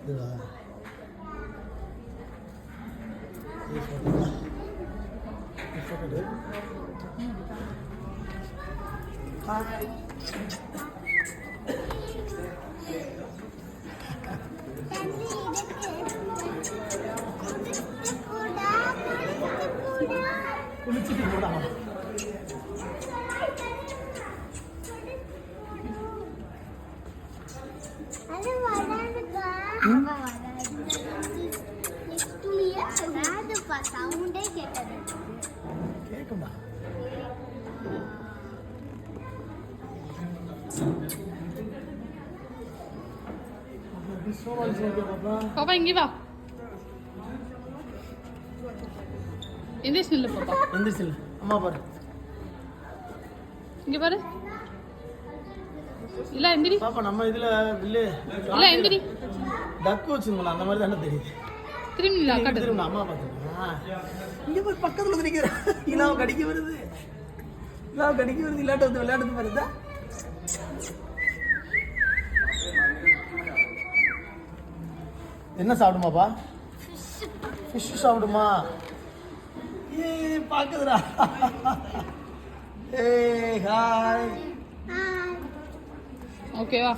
இதுவா குளிச்சுட்டு போடாமா கேட்கும்டா பாப்பா இங்கே வா. எந்திரிச்சு நில்லு பாப்பா. எந்திரிச்சு அம்மா பாரு இங்க பாரு. இல்ல எந்திரி பாப்பா. நம்ம இதுல இல்ல எந்திரி. டக்கு வச்சுங்களா அந்த மாதிரி தானே தெரியுது. திரும்பி நில்லு காட்டு. திரும்ப அம்மா பாத்துக்கா. இங்க போய் பக்கத்துல வந்து நிக்கிற. இலாவ கடிக்க வருது. இலாவ கடிக்க வருது. இல்லாட்ட வந்து விளையாடுறது வருதா? என்ன சாப்பிடுமாப்பா? ஃபிஷ் சாப்பிடுமா? ஏ பாக்குதுடா. ஏய் ஹாய். ஓகேவா?